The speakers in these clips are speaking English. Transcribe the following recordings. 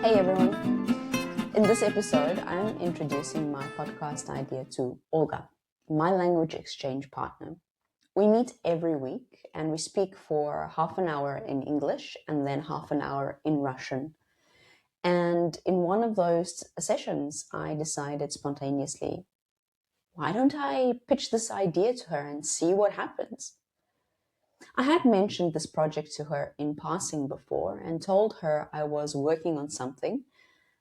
Hey everyone! In this episode, I'm introducing my podcast idea to Olga, my language exchange partner. We meet every week and we speak for half an hour in English and then half an hour in Russian. And in one of those sessions, I decided spontaneously, why don't I pitch this idea to her and see what happens? I had mentioned this project to her in passing before and told her I was working on something,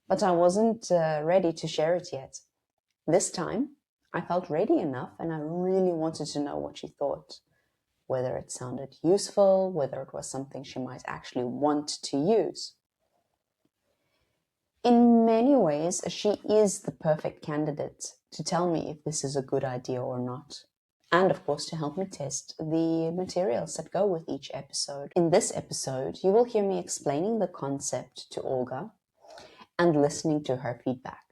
but I wasn't ready to share it yet. This time, I felt ready enough and I really wanted to know what she thought, whether it sounded useful, whether it was something she might actually want to use. In many ways, she is the perfect candidate to tell me if this is a good idea or not. And of course, to help me test the materials that go with each episode. In this episode, you will hear me explaining the concept to Olga and listening to her feedback.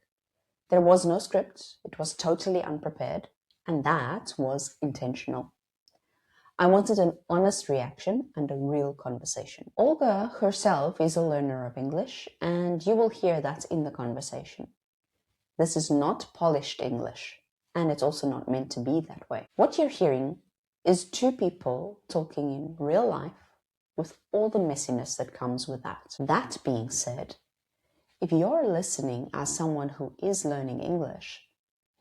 There was no script, it was totally unprepared, and that was intentional. I wanted an honest reaction and a real conversation. Olga herself is a learner of English, and you will hear that in the conversation. This is not polished English. And it's also not meant to be that way. What you're hearing is two people talking in real life with all the messiness that comes with that. That being said, if you're listening as someone who is learning English,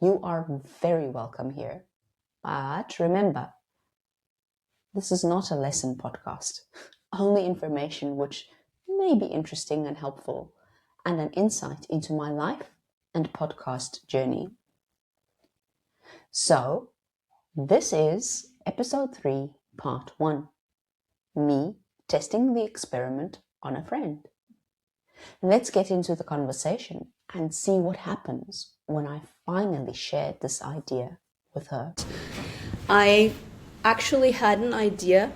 you are very welcome here. But remember, this is not a lesson podcast, only information which may be interesting and helpful, and an insight into my life and podcast journey. So, this is episode 3, part 1. Me testing the experiment on a friend. Let's get into the conversation and see what happens when I finally shared this idea with her. I actually had an idea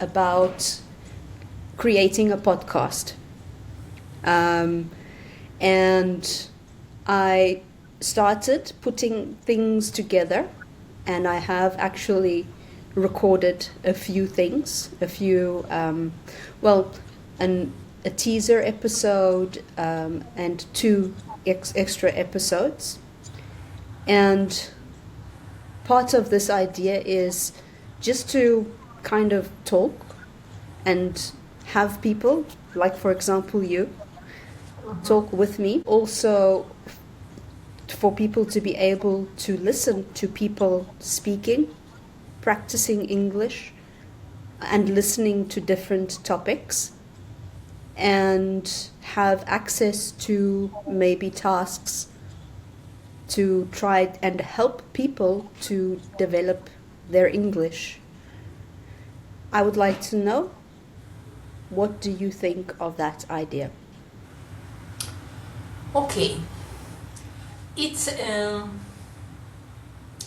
about creating a podcast. And I started putting things together, and I have actually recorded a few things, a teaser episode and 2 extra episodes. And part of this idea is just to kind of talk and have people, like for example you, talk with me. Also for people to be able to listen to people speaking, practicing English, and listening to different topics, and have access to maybe tasks to try and help people to develop their English. I would like to know, what do you think of that idea? Okay. It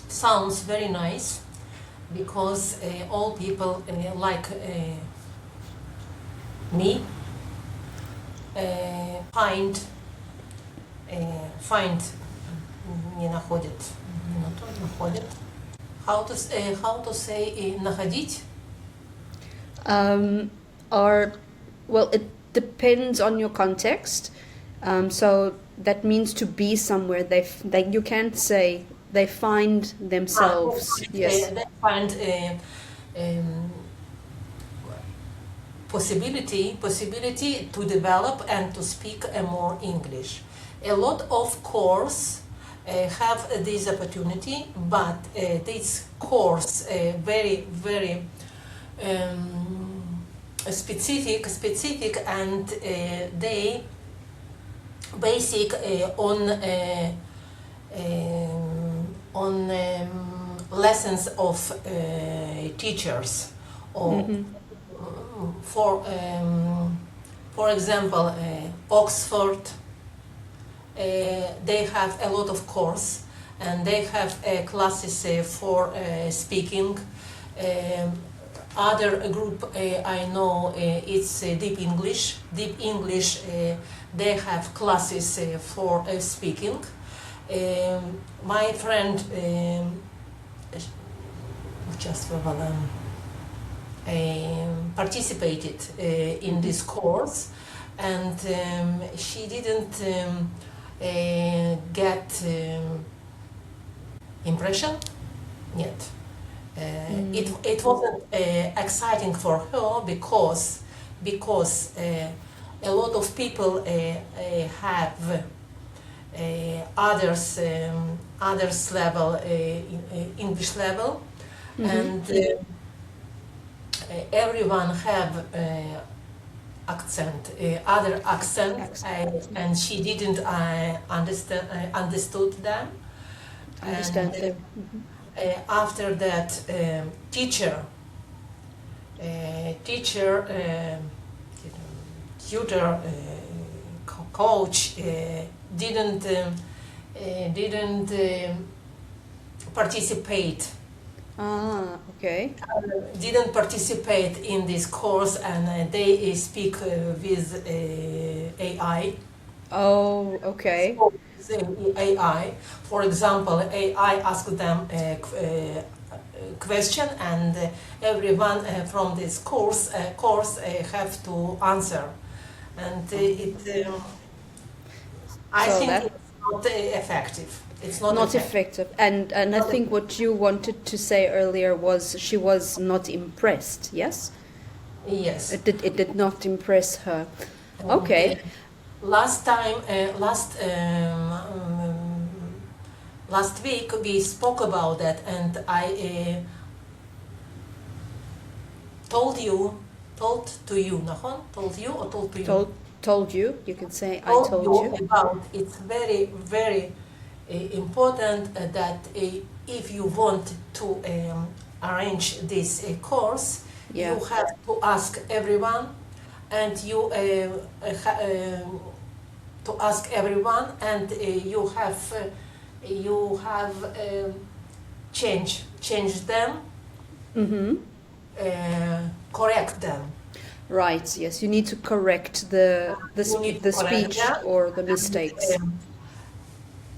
sounds very nice because all people like me find не находят how to say находить it depends on your context. So that means to be somewhere. You can't say they find themselves. Yes. They find possibility to develop and to speak more English. A lot of course have this opportunity, but this course very specific and they basic on lessons of teachers or for example Oxford they have a lot of course and they have classes for speaking. Other group I know it's Deep English. They have classes for speaking. My friend participated in this course and she didn't get impression yet. It wasn't exciting for her because a lot of people have others level English level, and everyone have other accent, and she didn't understood them. Understand And them. after that, teacher, tutor, coach didn't participate. Okay. Didn't participate in this course, and they speak with AI. Oh, okay. AI. For example, AI asked them a question, and everyone from this course have to answer. And I So think that- it's not effective. It's not, Not effective. And I think what you wanted to say earlier was she was not impressed, yes? Yes. It did not impress her. Okay. Last week we spoke about that, and I told to you, Nahon? Told you or told to you? Told you. You can say I told you. About it's very, very important that if you want to arrange this course, Yeah. you have to ask everyone, and you to ask everyone, and you have change them, correct them. Right. Yes. You need to correct the You need to the correct speech them. or the mistakes.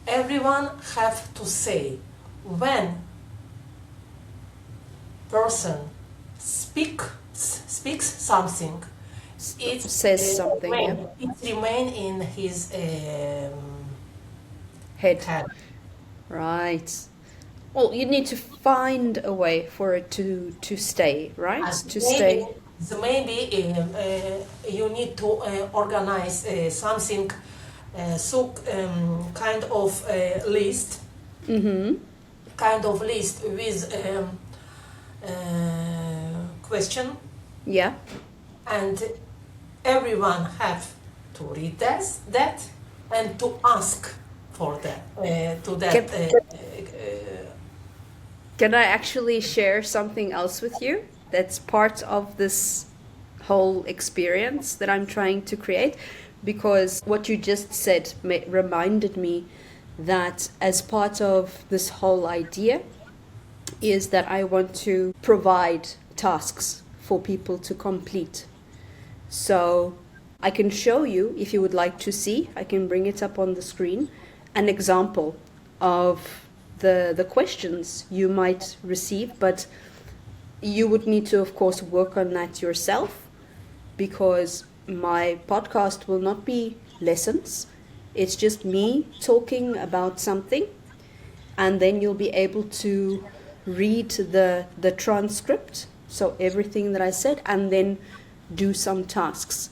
Everyone have to say when person speaks something. It Says something, yeah. It remain in his Head. head. Right. Well, you need to find a way for it to stay, right? And To stay. maybe you need to organize something, kind of list. Kind of list with question, Yeah. and everyone have to read that and to ask for that to that. Can I actually share something else with you that's part of this whole experience that I'm trying to create? Because what you just said reminded me that as part of this whole idea is that I want to provide tasks for people to complete. So I can show you, if you would like to see, I can bring it up on the screen, an example of the questions you might receive, but you would need to, of course, work on that yourself, because my podcast will not be lessons. It's just me talking about something, and then you'll be able to read the transcript, so everything that I said, and then do some tasks.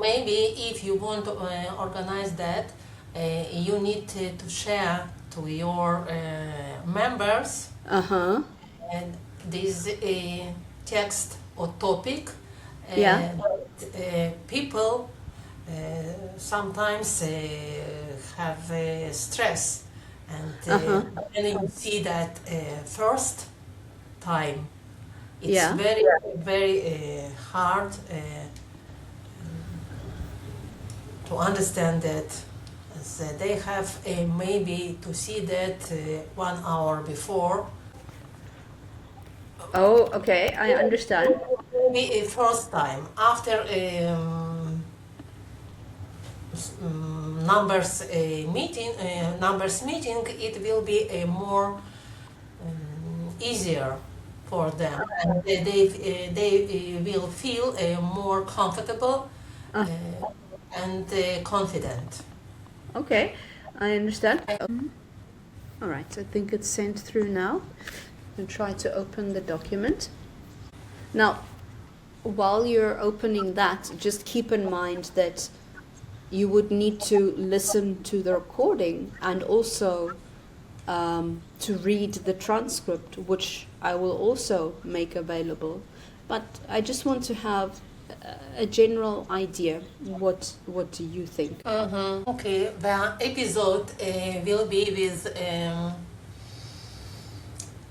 Maybe if you want to organize that, you need to share to your members and this text or topic. Yeah. People sometimes have stress, and when you see that first time, it's Yeah. very, very hard to understand that. So they have maybe to see that 1 hour before. Oh, okay, I understand. Maybe a first time after numbers meeting, it will be a more easier for them, and they will feel more comfortable Ah. and confident. Okay, I understand. All right, I think it's sent through now. And try to open the document. Now, while you're opening that, just keep in mind that you would need to listen to the recording and also to read the transcript, which I will also make available. But I just want to have a general idea. What do you think? Okay, the episode will be with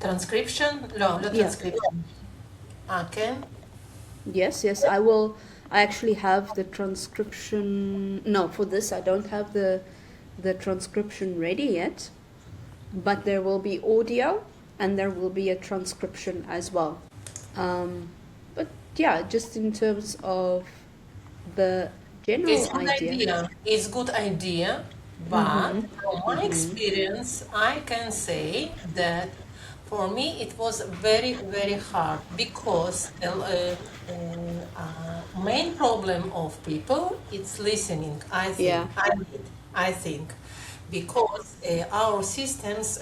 transcription. No, not Yeah. transcription. Okay. Yes, I will. I actually have the transcription. No, for this I don't have the transcription ready yet, but there will be audio and there will be a transcription as well. But yeah, just in terms of the It's general good idea. idea. It's good idea, but from my experience, I can say that for me it was very very hard because main problem of people it's listening. I think. Yeah. I think because our systems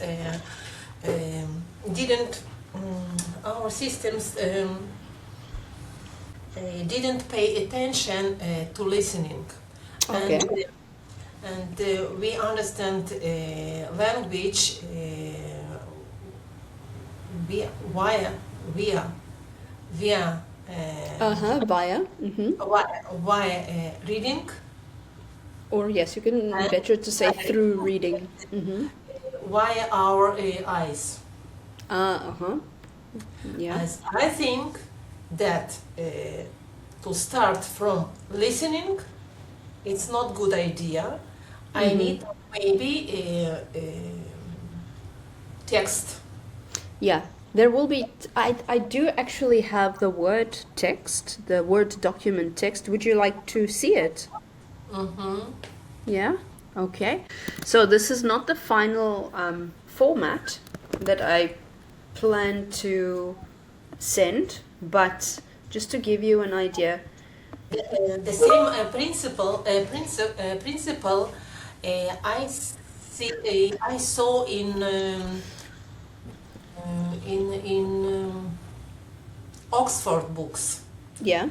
didn't. Our systems. Didn't pay attention to listening. Okay. And we understand language via Via. via reading, Or yes, you can better to say through reading. via our eyes. Yeah. As I think that to start from listening, it's not good idea. I need maybe text. Yeah, there will be. I do actually have the word text, the Word document text. Would you like to see it? Yeah? Okay. So this is not the final format that I plan to send, but just to give you an idea. The same principle I saw in Oxford books. Yeah.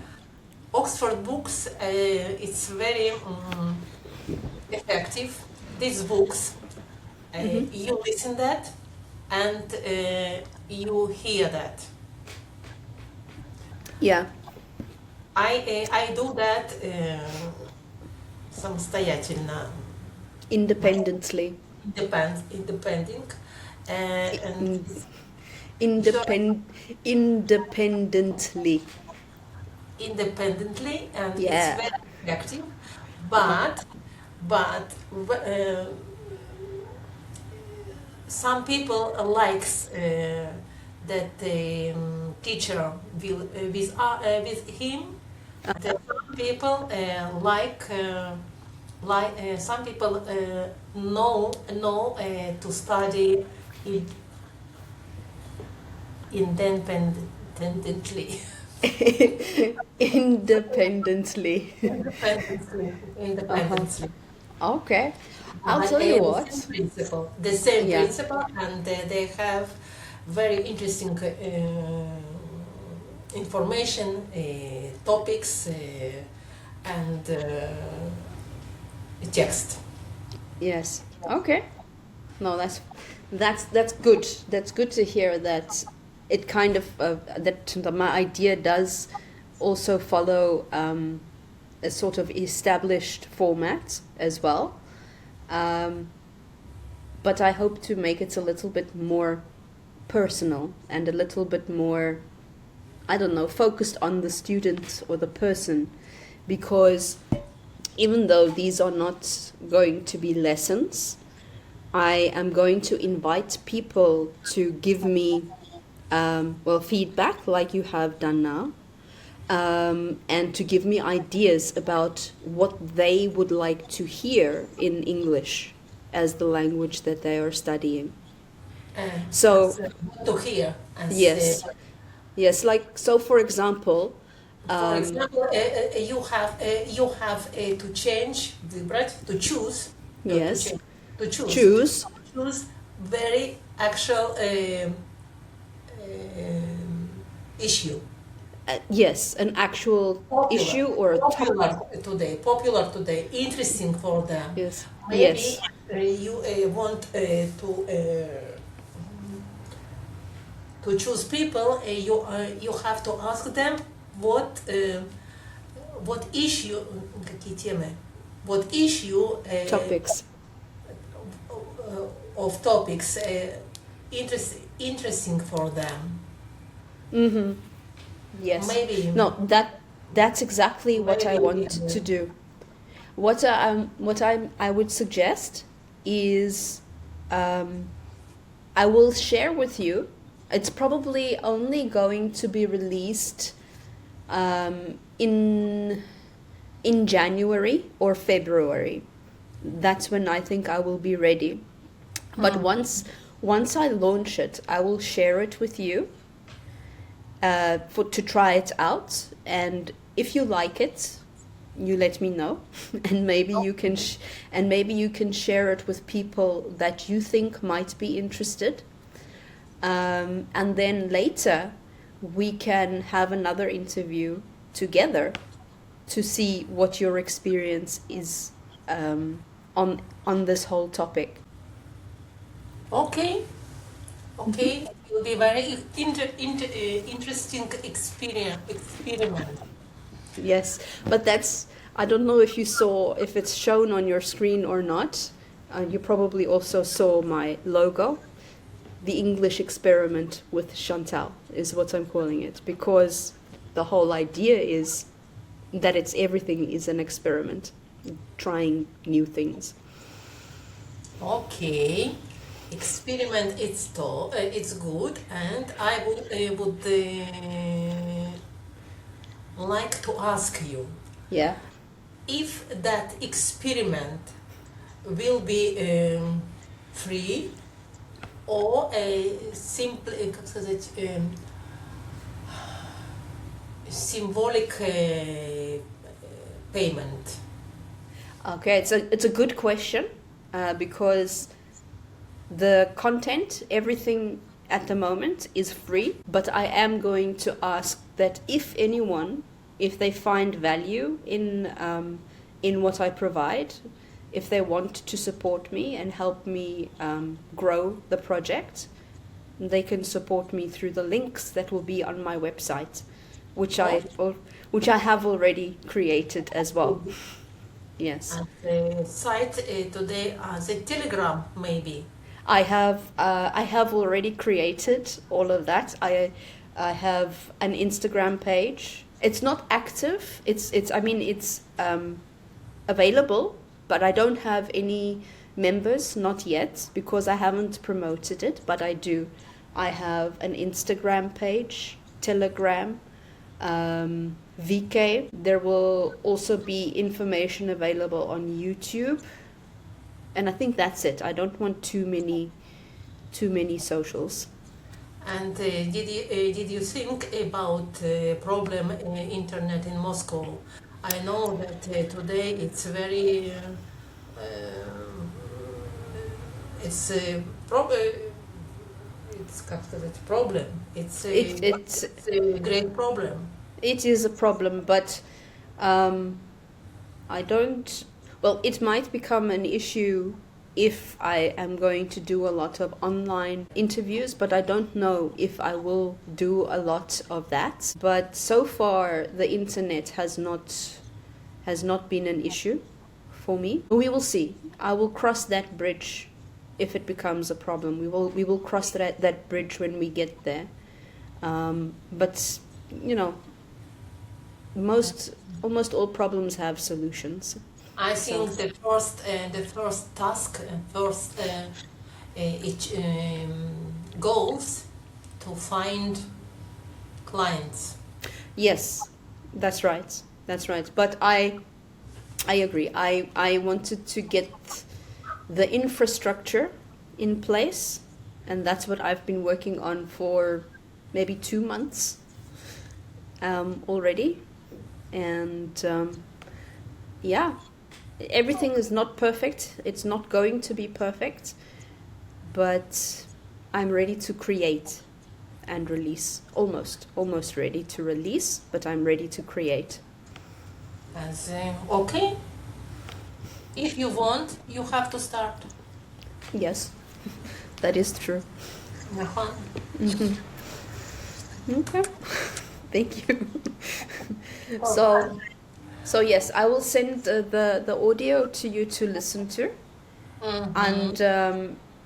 Oxford books, it's very effective. These books, you listen that, and you hear that. Yeah. I do that самостоятельно, Independently. independing, and Independently. independently, and Yeah. it's very effective. But some people likes that the teacher will with him. Some people some people know to study it independently. Independently. Independently. Okay. I'll tell you what. The same Yeah. principle, and they have very interesting information, topics, and text. Yes. Okay. No, that's good. That's good to hear that it kind of that my idea does also follow a sort of established format as well. But I hope to make it a little bit more personal and a little bit more, I don't know, focused on the student or the person, because even though these are not going to be lessons, I am going to invite people to give me feedback like you have done now, and to give me ideas about what they would like to hear in English as the language that they are studying. So to hear. As, yes, Yes, like so. For example, For example, you have to change the right to choose to yes, change to choose choose. choose very actual issue. Yes, an actual Popular, issue or a topic. popular today, interesting for them. Yes, Maybe yes, you want to choose people. You have to ask them what issue, какие темы, what issue topics. of topics interesting for them. Mm-hmm. Yes. Maybe No, that's exactly what I want to do. What I would suggest is, I will share with you. It's probably only going to be released in January or February. That's when I think I will be ready. But once I launch it, I will share it with you to try it out. And if you like it, you let me know, and maybe you can share it with people that you think might be interested. And then later, we can have another interview together to see what your experience is on this whole topic. okay. Okay, it will be very interesting experiment. Yes, but I don't know if you saw, if it's shown on your screen or not. You probably also saw my logo. The English experiment with Chantal is what I'm calling it, because the whole idea is that everything is an experiment, trying new things. Okay, experiment. It's good, and I would like to ask you Yeah. if that experiment will be free or a simple, как сказать, symbolic payment. Okay, it's a good question, because the content, everything at the moment is free, but I am going to ask that if anyone, if they find value in what I provide, if they want to support me and help me grow the project, they can support me through the links that will be on my website, which I have already created as well. Yes. And the site today, the Telegram maybe. I have already created all of that. I have an Instagram page. It's not active. It's available, but I don't have any members, not yet, because I haven't promoted it, but I do. I have an Instagram page, Telegram, VK. There will also be information available on YouTube, and I think that's it. I don't want too many socials. And did you think about problem in internet in Moscow? I know that today it's very it's a it's как сказать, problem. It's a great problem. It is a problem, but I don't. Well, it might become an issue if I am going to do a lot of online interviews, but I don't know if I will do a lot of that. But so far, the internet has not been an issue for me. We will see. I will cross that bridge if it becomes a problem. We will cross that bridge when we get there. But almost all problems have solutions. I think the first task and first goals to find clients. Yes, that's right. That's right. But I agree. I wanted to get the infrastructure in place, and that's what I've been working on for maybe 2 months. already. And yeah, everything is not perfect. It's not going to be perfect, but I'm ready to create and release. Almost ready to release, but I'm ready to create. As okay, if you want, you have to start. Yes, that is true. Uh-huh. Okay, thank you. So yes, I will send the audio to you to listen to, and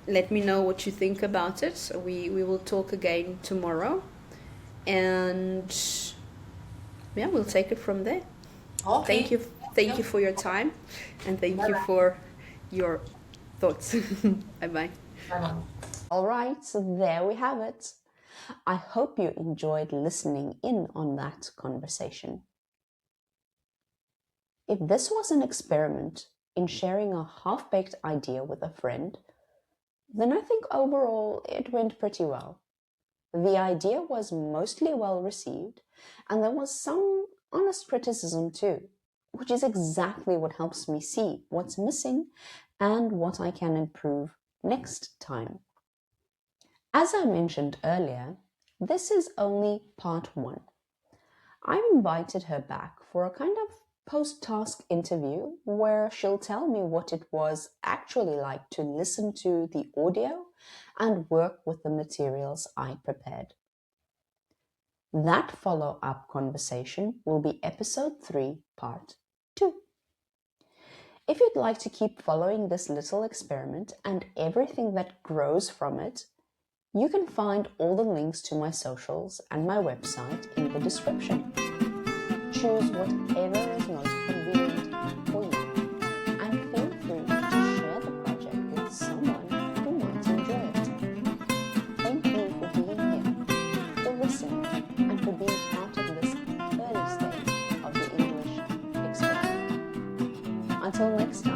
let me know what you think about it. We will talk again tomorrow, and yeah, we'll take it from there. Okay. Thank you for your time, and thank you for your thoughts. Bye bye. Bye-bye. All right, so there we have it. I hope you enjoyed listening in on that conversation. If this was an experiment in sharing a half-baked idea with a friend, then I think overall it went pretty well. The idea was mostly well received, and there was some honest criticism too, which is exactly what helps me see what's missing and what I can improve next time. As I mentioned earlier, this is only part 1. I've invited her back for a kind of post-task interview where she'll tell me what it was actually like to listen to the audio and work with the materials I prepared. That follow-up conversation will be episode 3, part 2. If you'd like to keep following this little experiment and everything that grows from it, you can find all the links to my socials and my website in the description. Choose whatever is most convenient for you, and feel free to share the project with someone who might enjoy it. Thank you for being here, for listening, and for being part of this early stage of the English experiment. Until next time.